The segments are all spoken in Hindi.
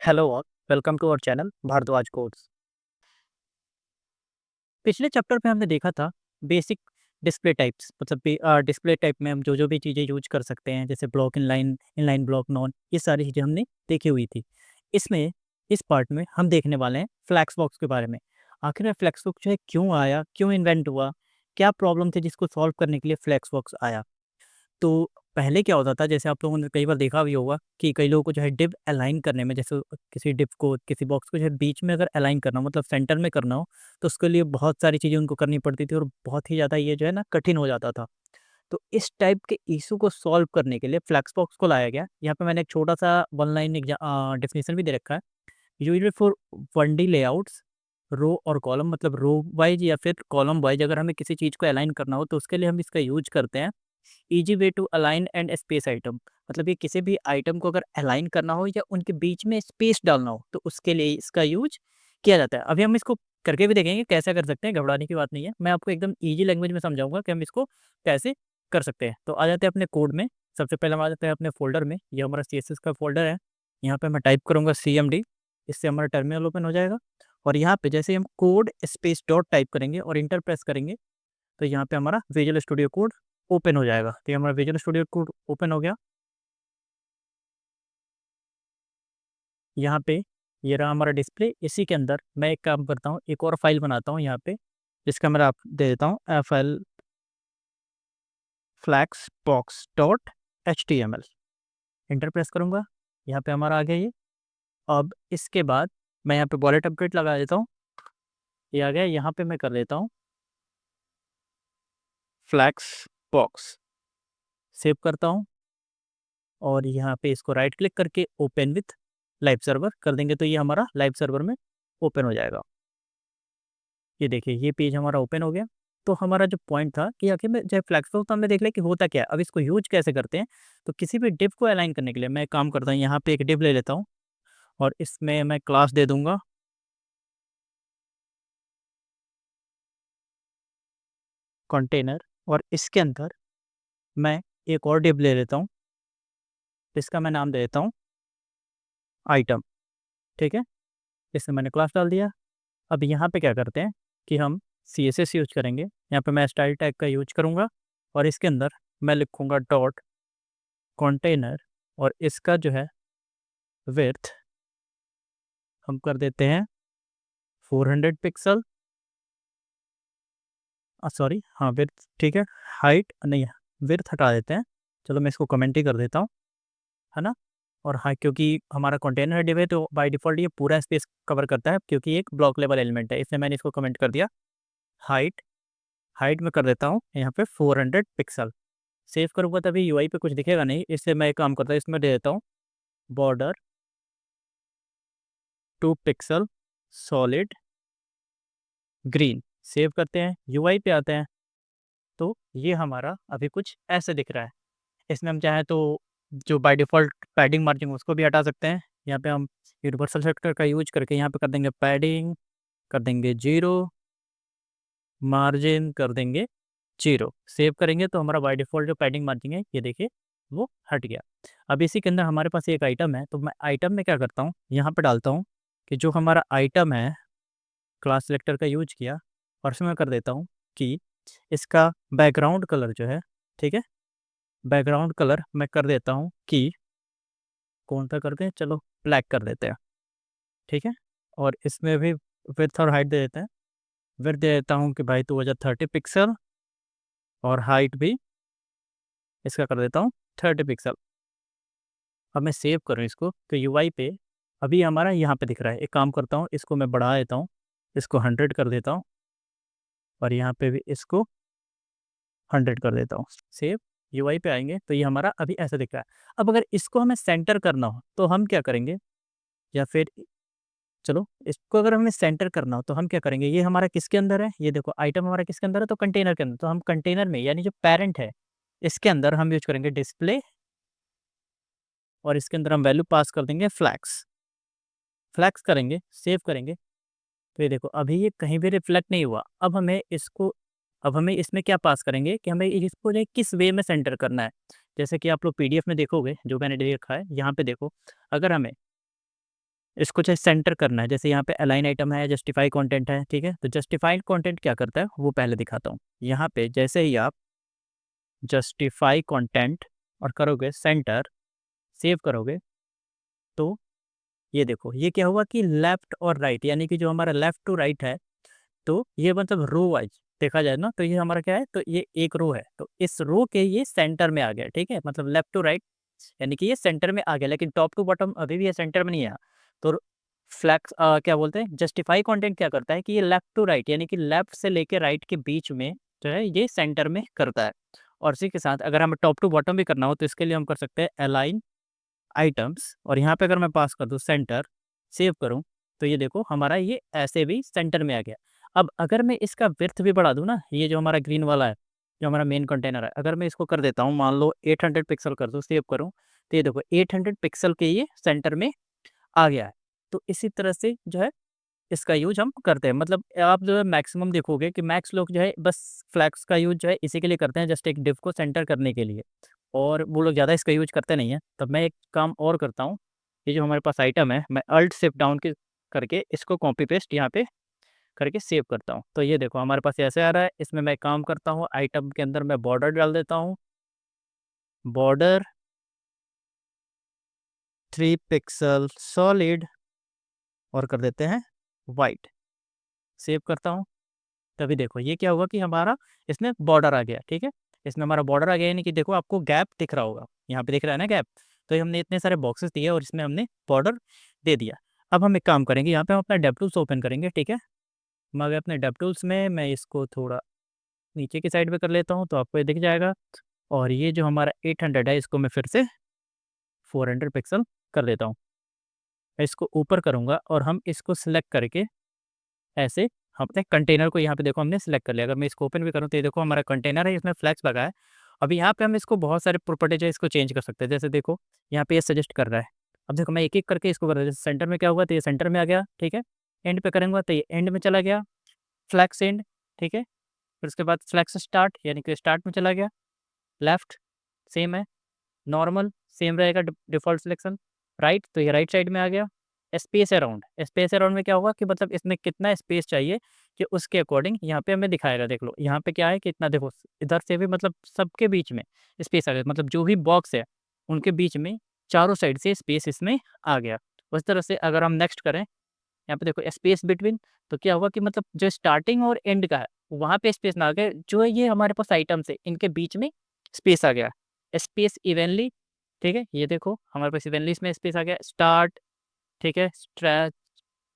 हेलो और welcome to our channel Bharadwaj codes. पिछले चैप्टर में हमने देखा था बेसिक डिस्प्ले टाइप्स, मतलब डिस्प्ले टाइप में हम जो भी चीज़ें यूज कर सकते हैं, जैसे ब्लॉक इनलाइन ब्लॉक, नॉन, ये सारी चीज़ें हमने देखी हुई थी। इसमें इस पार्ट में हम देखने वाले हैं फ्लैक्स बॉक्स के बारे में। आखिर में फ्लैक्स बॉक्स जो है क्यों आया, क्यों इन्वेंट हुआ, क्या प्रॉब्लम थी जिसको सॉल्व करने के लिए फ्लैक्स बॉक्स आया। तो पहले क्या होता था, जैसे आप लोगों ने कई बार देखा भी होगा कि कई लोगों को जो है डिव अलाइन करने में, जैसे किसी डिव को, किसी बॉक्स को जो है बीच में अगर अलाइन करना हो, मतलब सेंटर में करना हो, तो उसके लिए बहुत सारी चीज़ें उनको करनी पड़ती थी और बहुत ही ज़्यादा ये जो है ना कठिन हो जाता था। तो इस टाइप के इशू को सॉल्व करने के लिए फ्लैक्स बॉक्स को लाया गया। यहाँ पे मैंने एक छोटा सा वन लाइन डेफिनेशन भी दे रखा है। यूजली फॉर 1D लेआउट्स, रो और कॉलम, मतलब रो वाइज या फिर कॉलम वाइज अगर हमें किसी चीज़ को अलाइन करना हो तो उसके लिए हम इसका यूज करते हैं easy way to align and space item. मतलब ये किसी भी आइटम को अगर अलाइन करना हो या उनके बीच में स्पेस डालना हो तो उसके लिए इसका यूज किया जाता है। अभी हम इसको करके भी देखेंगे कैसे कर सकते हैं, घबराने की बात नहीं है। मैं आपको एकदम ईजी लैंग्वेज में समझाऊंगा कि हम इसको कैसे कर सकते हैं। तो आ जाते हैं अपने कोड में। सबसे पहले हम आ जाते हैं अपने फोल्डर में। ये हमारा CSS का फोल्डर है। यहाँ पे मैं टाइप करूँगा CMD। इससे हमारा टर्मिनल ओपन हो जाएगा। और यहाँ पे जैसे हम कोड स्पेस डॉट टाइप करेंगे और इंटर प्रेस करेंगे तो यहाँ पे हमारा विजुअल स्टूडियो कोड ओपन हो जाएगा। तो ये हमारा विजुअल स्टूडियो कोड ओपन हो गया। यहाँ पे ये रहा हमारा डिस्प्ले। इसी के अंदर मैं एक काम करता हूँ, एक और फाइल बनाता हूँ यहाँ पे, जिसका मैं आप दे देता हूँ FL flex box dot HTML। Enter press करूँगा, यहाँ पे हमारा आ गया ये। अब इसके बाद मैं यहाँ पे वॉलेट अपडेट लगा देता हूँ। ये आ गया। यहाँ पे मैं कर देता हूँ फ्लैक्स बॉक्स, सेव करता हूँ और यहाँ पे इसको राइट क्लिक करके ओपन विथ लाइव सर्वर कर देंगे तो ये हमारा लाइव सर्वर में ओपन हो जाएगा। ये देखिए ये पेज हमारा ओपन हो गया। तो हमारा जो पॉइंट था कि आखिर में जब फ्लैक्स तो हमने देख लिया कि होता क्या है, अब इसको यूज कैसे करते हैं। तो किसी भी डिव को अलाइन करने के लिए मैं एक काम करता हूँ, यहाँ पे एक डिव ले लेता हूँ और इसमें मैं क्लास दे दूंगा कंटेनर। और इसके अंदर मैं एक और डिव ले लेता हूँ, इसका मैं नाम दे देता हूँ आइटम। ठीक है, इसमें मैंने क्लास डाल दिया। अब यहाँ पे क्या करते हैं कि हम CSS यूज करेंगे। यहाँ पे मैं स्टाइल टैग का यूज करूँगा और इसके अंदर मैं लिखूँगा डॉट कंटेनर और इसका जो है विड्थ हम कर देते हैं 400 पिक्सल। सॉरी, हाँ विड्थ ठीक है। हाइट नहीं, विड्थ हटा देते हैं। चलो मैं इसको कमेंट ही कर देता हूँ, है ना। और हाँ, क्योंकि हमारा कंटेनर डिव है तो बाय डिफ़ॉल्ट ये पूरा स्पेस कवर करता है क्योंकि ये एक ब्लॉक लेवल एलिमेंट है, इसलिए मैंने इसको कमेंट कर दिया। हाइट हाइट में कर देता हूँ यहाँ पे 400 पिक्सल। सेव करूँगा तभी यूआई पे कुछ दिखेगा नहीं, इसलिए मैं एक काम करता हूँ, इसमें दे देता हूँ border 2 pixel solid green. Save करते हैं, यूआई पे आते हैं तो ये हमारा अभी कुछ ऐसे दिख रहा है। इसमें हम चाहें तो जो बाय डिफ़ॉल्ट पैडिंग मार्जिन उसको भी हटा सकते हैं। यहाँ पे हम यूनिवर्सल सेलेक्टर का यूज़ करके यहाँ पे कर देंगे पैडिंग, कर देंगे 0, मार्जिन कर देंगे 0। सेव करेंगे तो हमारा बाय डिफ़ॉल्ट जो पैडिंग मार्जिन है ये देखिए वो हट गया। अब इसी के अंदर हमारे पास एक आइटम है तो मैं आइटम में क्या करता हूँ, यहाँ पे डालता हूँ कि जो हमारा आइटम है क्लास सेलेक्टर का यूज़ किया और उसमें मैं कर देता हूँ कि इसका बैकग्राउंड कलर जो है, ठीक है, बैकग्राउंड कलर मैं कर देता हूँ कि कौन-सा करते हैं, चलो ब्लैक कर देते हैं, ठीक है। और इसमें भी विड्थ और हाइट दे देते हैं। विड्थ दे देता हूँ कि भाई 2030 पिक्सल और हाइट भी इसका कर देता हूँ 30 पिक्सल। अब मैं सेव करूँ इसको तो यूआई पे अभी हमारा यहाँ पे दिख रहा है। एक काम करता हूँ, इसको मैं बढ़ा देता हूँ, इसको 100 कर देता हूँ और यहाँ पे भी इसको 100 कर देता हूँ। सेव, यूआई पे आएँगे तो ये हमारा अभी ऐसा दिख रहा है। अब अगर इसको हमें सेंटर करना हो तो हम क्या करेंगे, या फिर चलो इसको अगर हमें सेंटर करना हो तो हम क्या करेंगे, ये हमारा किसके अंदर है, ये देखो आइटम हमारा किसके अंदर है, तो कंटेनर के अंदर। तो हम कंटेनर में यानी जो पेरेंट है इसके अंदर हम यूज करेंगे डिस्प्ले और इसके अंदर हम वैल्यू पास कर देंगे फ्लैक्स। फ्लैक्स करेंगे, सेव करेंगे तो ये देखो अभी ये कहीं भी रिफ्लेक्ट नहीं हुआ। अब हमें इसमें क्या पास करेंगे कि हमें इसको जो है किस वे में सेंटर करना है। जैसे कि आप लोग PDF में देखोगे जो मैंने दे रखा है, यहाँ पे देखो, अगर हमें इसको चाहे सेंटर करना है, जैसे यहाँ पे अलाइन आइटम है, जस्टिफाई कंटेंट है, ठीक है। तो जस्टिफाइड कंटेंट क्या करता है वो पहले दिखाता हूँ। यहाँ पे जैसे ही आप जस्टिफाई कंटेंट और करोगे सेंटर, सेव करोगे, तो ये देखो ये क्या हुआ कि लेफ्ट और राइट, यानी कि जो हमारा लेफ्ट टू राइट है, तो ये मतलब रो वाइज देखा जाए ना, तो ये हमारा क्या है, तो ये एक रो है, तो इस रो के ये सेंटर में आ गया, ठीक है। मतलब लेफ्ट टू राइट यानी कि ये सेंटर में आ गया, लेकिन टॉप टू बॉटम अभी भी ये सेंटर में नहीं आया। तो फ्लैक्स क्या बोलते हैं, जस्टिफाई कंटेंट क्या करता है कि ये लेफ्ट टू राइट यानी कि लेफ्ट से लेके राइट के बीच में जो है ये सेंटर में करता है। और इसी के साथ अगर हमें टॉप टू बॉटम भी करना हो तो इसके लिए हम कर सकते हैं अलाइन आइटम्स, और यहाँ पे अगर मैं पास कर दूँ सेंटर, सेव करूँ, तो ये देखो हमारा ये ऐसे भी सेंटर में आ गया। अब अगर मैं इसका विड्थ भी बढ़ा दूँ ना, ये जो हमारा ग्रीन वाला है, जो हमारा मेन कंटेनर है, अगर मैं इसको कर देता हूँ, मान लो 800 पिक्सल कर दूँ, सेव करूँ, तो ये देखो 800 पिक्सल के ये सेंटर में आ गया है। तो इसी तरह से जो है इसका यूज़ हम करते हैं। मतलब आप जो है मैक्सिमम देखोगे कि मैक्स लोग जो है बस फ्लैक्स का यूज़ जो है इसी के लिए करते हैं, जस्ट एक डिव को सेंटर करने के लिए, और वो लोग ज़्यादा इसका यूज़ करते नहीं हैं। तब मैं एक काम और करता हूँ, ये जो हमारे पास आइटम है, मैं अल्ट शिफ्ट डाउन के करके इसको कॉपी पेस्ट यहाँ पे करके सेव करता हूँ। तो ये देखो हमारे पास ऐसे आ रहा है। इसमें मैं काम करता हूँ, आइटम के अंदर मैं बॉर्डर डाल देता हूँ, बॉर्डर 3 पिक्सल सॉलिड, और कर देते हैं वाइट, सेव करता हूँ। तभी देखो ये क्या हुआ कि हमारा इसमें बॉर्डर आ गया, ठीक है। इसमें हमारा बॉर्डर आ गया, यानी कि देखो आपको गैप दिख रहा होगा, यहाँ पे दिख रहा है ना गैप। तो ये हमने इतने सारे बॉक्सेस दिए और इसमें हमने बॉर्डर दे दिया। अब हम एक काम करेंगे, यहाँ पे हम अपना डेवटूल्स ओपन करेंगे, ठीक है। मगर अपने डेवटूल्स में मैं इसको थोड़ा नीचे की साइड पे कर लेता हूँ, तो आपको ये दिख जाएगा। और ये जो हमारा 800 है, इसको मैं फिर से 400 पिक्सल कर देता हूँ। मैं इसको ऊपर करूँगा और हम इसको सिलेक्ट करके ऐसे हम अपने कंटेनर को यहाँ पे देखो हमने सिलेक्ट कर लिया। अगर मैं इसको ओपन भी करूँ तो ये देखो हमारा कंटेनर है, इसमें फ्लैक्स लगा है। अभी यहाँ पे हम इसको बहुत सारे प्रॉपर्टीज है, इसको चेंज कर सकते हैं। जैसे देखो यहाँ पे ये सजेस्ट कर रहा है। अब देखो मैं एक-एक करके इसको कर रहा हूँ। जैसे सेंटर में क्या हुआ, तो ये सेंटर में आ गया, ठीक है। एंड पे करूँगा तो ये एंड में चला गया, फ्लैक्स एंड, ठीक है। फिर उसके बाद फ्लैक्स स्टार्ट यानी कि स्टार्ट में चला गया। लेफ्ट सेम है, नॉर्मल सेम रहेगा डिफ़ॉल्ट सिलेक्शन, राइट तो ये राइट साइड में आ गया। स्पेस अराउंड में क्या होगा कि मतलब इसमें कितना स्पेस चाहिए कि उसके अकॉर्डिंग यहाँ पे हमें दिखाएगा। देख लो यहाँ पे क्या है कि इतना, देखो इधर से भी मतलब सबके बीच में स्पेस आ गया, मतलब जो भी बॉक्स है उनके बीच में चारों साइड से स्पेस इसमें आ गया। उस तरह से अगर हम नेक्स्ट करें, यहाँ पे देखो स्पेस बिटवीन, तो क्या हुआ कि मतलब जो स्टार्टिंग और एंड का है वहाँ पे स्पेस ना आ गया, जो है ये हमारे पास आइटम्स है इनके बीच में स्पेस आ गया। स्पेस इवनली, ठीक है, ये देखो हमारे पास इवनली इसमें स्पेस आ गया। स्टार्ट, ठीक है, स्ट्रेच,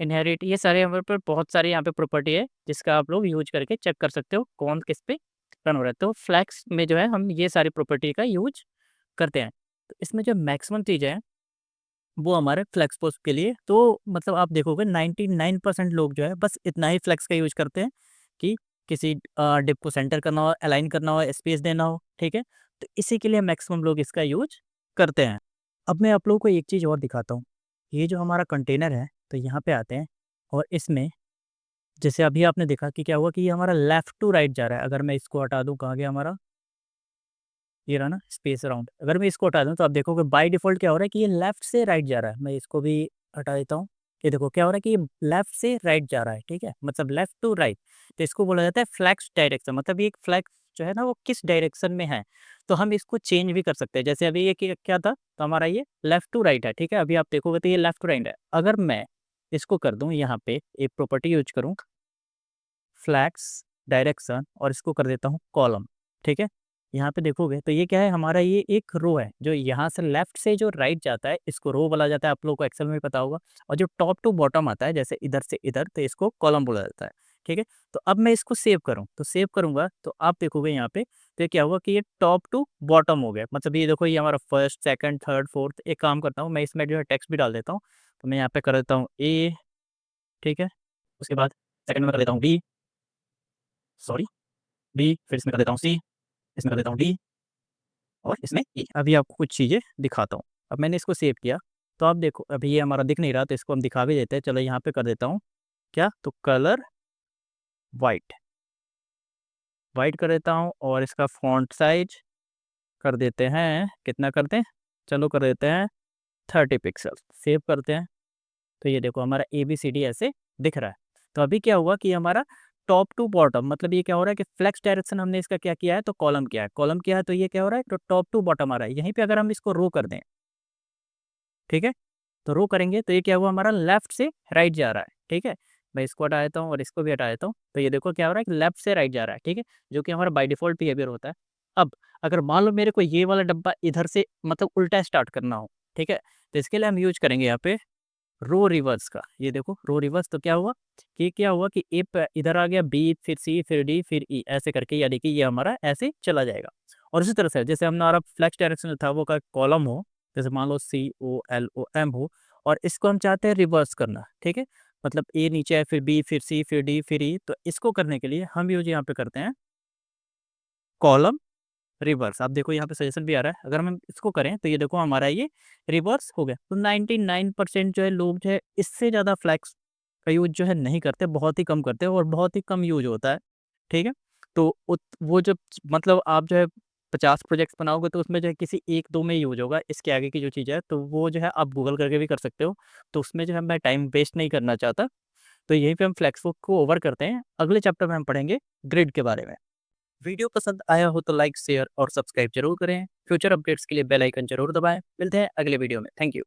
इनहेरिट, ये सारे हमारे पर बहुत सारे यहाँ पे प्रॉपर्टी है जिसका आप लोग यूज करके चेक कर सकते हो कौन किस पे रन हो रहा है। तो फ्लैक्स में जो है हम ये सारी प्रॉपर्टी का यूज करते हैं। तो इसमें जो मैक्सिमम चीज़ें हैं वो हमारे फ्लेक्स पोस्ट के लिए, तो मतलब आप देखोगे 99% लोग जो है बस इतना ही फ्लेक्स का यूज़ करते हैं कि किसी डिप को सेंटर करना हो, अलाइन करना हो, स्पेस देना हो, ठीक है। तो इसी के लिए मैक्सिमम लोग इसका यूज करते हैं। अब मैं आप लोगों को एक चीज़ और दिखाता हूँ। ये जो हमारा कंटेनर है, तो यहाँ पे आते हैं और इसमें जैसे अभी आपने देखा कि क्या हुआ कि ये हमारा लेफ्ट टू राइट जा रहा है। अगर मैं इसको हटा दूँ, कहाँ गया हमारा, ये रहा ना स्पेस अराउंड। अगर मैं इसको हटा दूँ तो आप देखोगे बाय डिफ़ॉल्ट क्या हो रहा है कि ये लेफ्ट से राइट जा रहा है। मैं इसको भी हटा देता हूँ। ये देखो क्या हो रहा है कि ये लेफ्ट से राइट जा रहा है, ठीक है? मतलब लेफ्ट टू राइट। तो इसको बोला जाता है फ्लेक्स डायरेक्शन, मतलब ये एक फ्लेक्स जो है ना वो किस डायरेक्शन में है। तो हम इसको चेंज भी कर सकते हैं। जैसे अभी ये क्या था, तो हमारा ये लेफ्ट टू राइट है, ठीक है? अभी आप देखोगे तो ये लेफ्ट टू राइट है। अगर मैं इसको कर दूँ यहाँ पे एक प्रॉपर्टी यूज़ करूँ, फ्लैक्स डायरेक्शन, और इसको कर देता हूँ कॉलम, ठीक है। यहाँ पे देखोगे तो ये क्या है, हमारा ये एक रो है जो यहाँ से लेफ्ट से जो राइट जाता है इसको रो बोला जाता है, आप लोगों को एक्सेल में भी पता होगा। और जो टॉप टू बॉटम आता है जैसे इधर से इधर, तो इसको कॉलम बोला जाता है, ठीक है। तो अब मैं इसको सेव करूँ, तो सेव करूँगा तो आप देखोगे यहाँ पे, तो ये क्या होगा कि ये टॉप टू बॉटम हो गया। मतलब ये देखो ये हमारा फर्स्ट, सेकंड, थर्ड, फोर्थ। एक काम करता हूँ मैं इसमें जो है टेक्स्ट भी डाल देता हूँ। तो मैं यहाँ पे कर देता हूँ ए, ठीक है। उसके बाद सेकंड में कर देता हूँ बी, सॉरी बी, फिर इसमें कर देता हूँ सी, इसमें कर देता हूँ डी, और इसमें ई। अभी आपको कुछ चीज़ें दिखाता हूँ। अब मैंने इसको सेव किया, तो आप देखो अभी ये हमारा दिख नहीं रहा, तो इसको हम दिखा भी देते हैं। चलो यहाँ पे कर देता हूँ क्या, तो कलर वाइट, वाइट कर देता हूँ, और इसका फ़ॉन्ट साइज़ कर देते हैं, कितना करते हैं, चलो कर देते हैं 30 पिक्सल, सेव करते हैं। तो ये देखो हमारा ABCD ऐसे दिख रहा है। तो अभी क्या हुआ कि हमारा टॉप टू बॉटम, मतलब ये क्या हो रहा है कि फ्लेक्स डायरेक्शन हमने इसका क्या किया है, तो कॉलम किया है, कॉलम किया है, तो ये क्या हो रहा है, तो टॉप टू बॉटम आ रहा है। यहीं पे अगर हम इसको रो कर दें, ठीक है, तो रो करेंगे तो ये क्या हुआ, हमारा लेफ्ट से राइट जा रहा है, ठीक है। मैं इसको हटा देता हूँ और इसको भी हटा देता हूँ, तो ये देखो क्या हो रहा है कि लेफ्ट से राइट जा रहा है, ठीक है, जो कि हमारा बाय डिफ़ॉल्ट बिहेवियर होता है। अब अगर मान लो मेरे को ये वाला डब्बा इधर से मतलब उल्टा स्टार्ट करना हो, ठीक है, तो इसके लिए हम यूज़ करेंगे यहाँ पे रो रिवर्स का। ये देखो रो रिवर्स, तो क्या हुआ कि ए इधर आ गया, बी फिर सी फिर डी फिर ई, ऐसे करके, यानी कि ये हमारा ऐसे चला जाएगा। और इसी तरह से जैसे हमारा फ्लेक्स डायरेक्शन था वो का कॉलम हो, जैसे मान लो COLOM हो, और इसको हम चाहते हैं रिवर्स करना, ठीक है, मतलब ए नीचे है फिर बी फिर सी फिर डी फिर ई, तो इसको करने के लिए हम यूज यहाँ पे करते हैं कॉलम रिवर्स। आप देखो यहाँ पे सजेशन भी आ रहा है, अगर हम इसको करें तो ये देखो हमारा ये रिवर्स हो गया। तो 99% जो है लोग जो है इससे ज़्यादा फ्लैक्स का यूज़ जो है नहीं करते, बहुत ही कम करते हैं और बहुत ही कम यूज़ होता है, ठीक है। तो वो जब मतलब आप जो है 50 प्रोजेक्ट्स बनाओगे तो उसमें जो है किसी 1-2 में यूज़ होगा, इसके आगे की जो चीज़ है तो वो जो है आप गूगल करके भी कर सकते हो। तो उसमें जो है मैं टाइम वेस्ट नहीं करना चाहता, तो यहीं पे हम फ्लेक्स को ओवर करते हैं। अगले चैप्टर में हम पढ़ेंगे ग्रिड के बारे में। वीडियो पसंद आया हो तो लाइक, शेयर और सब्सक्राइब जरूर करें। फ्यूचर अपडेट्स के लिए बेल आइकन जरूर दबाएं। मिलते हैं अगले वीडियो में। Thank you.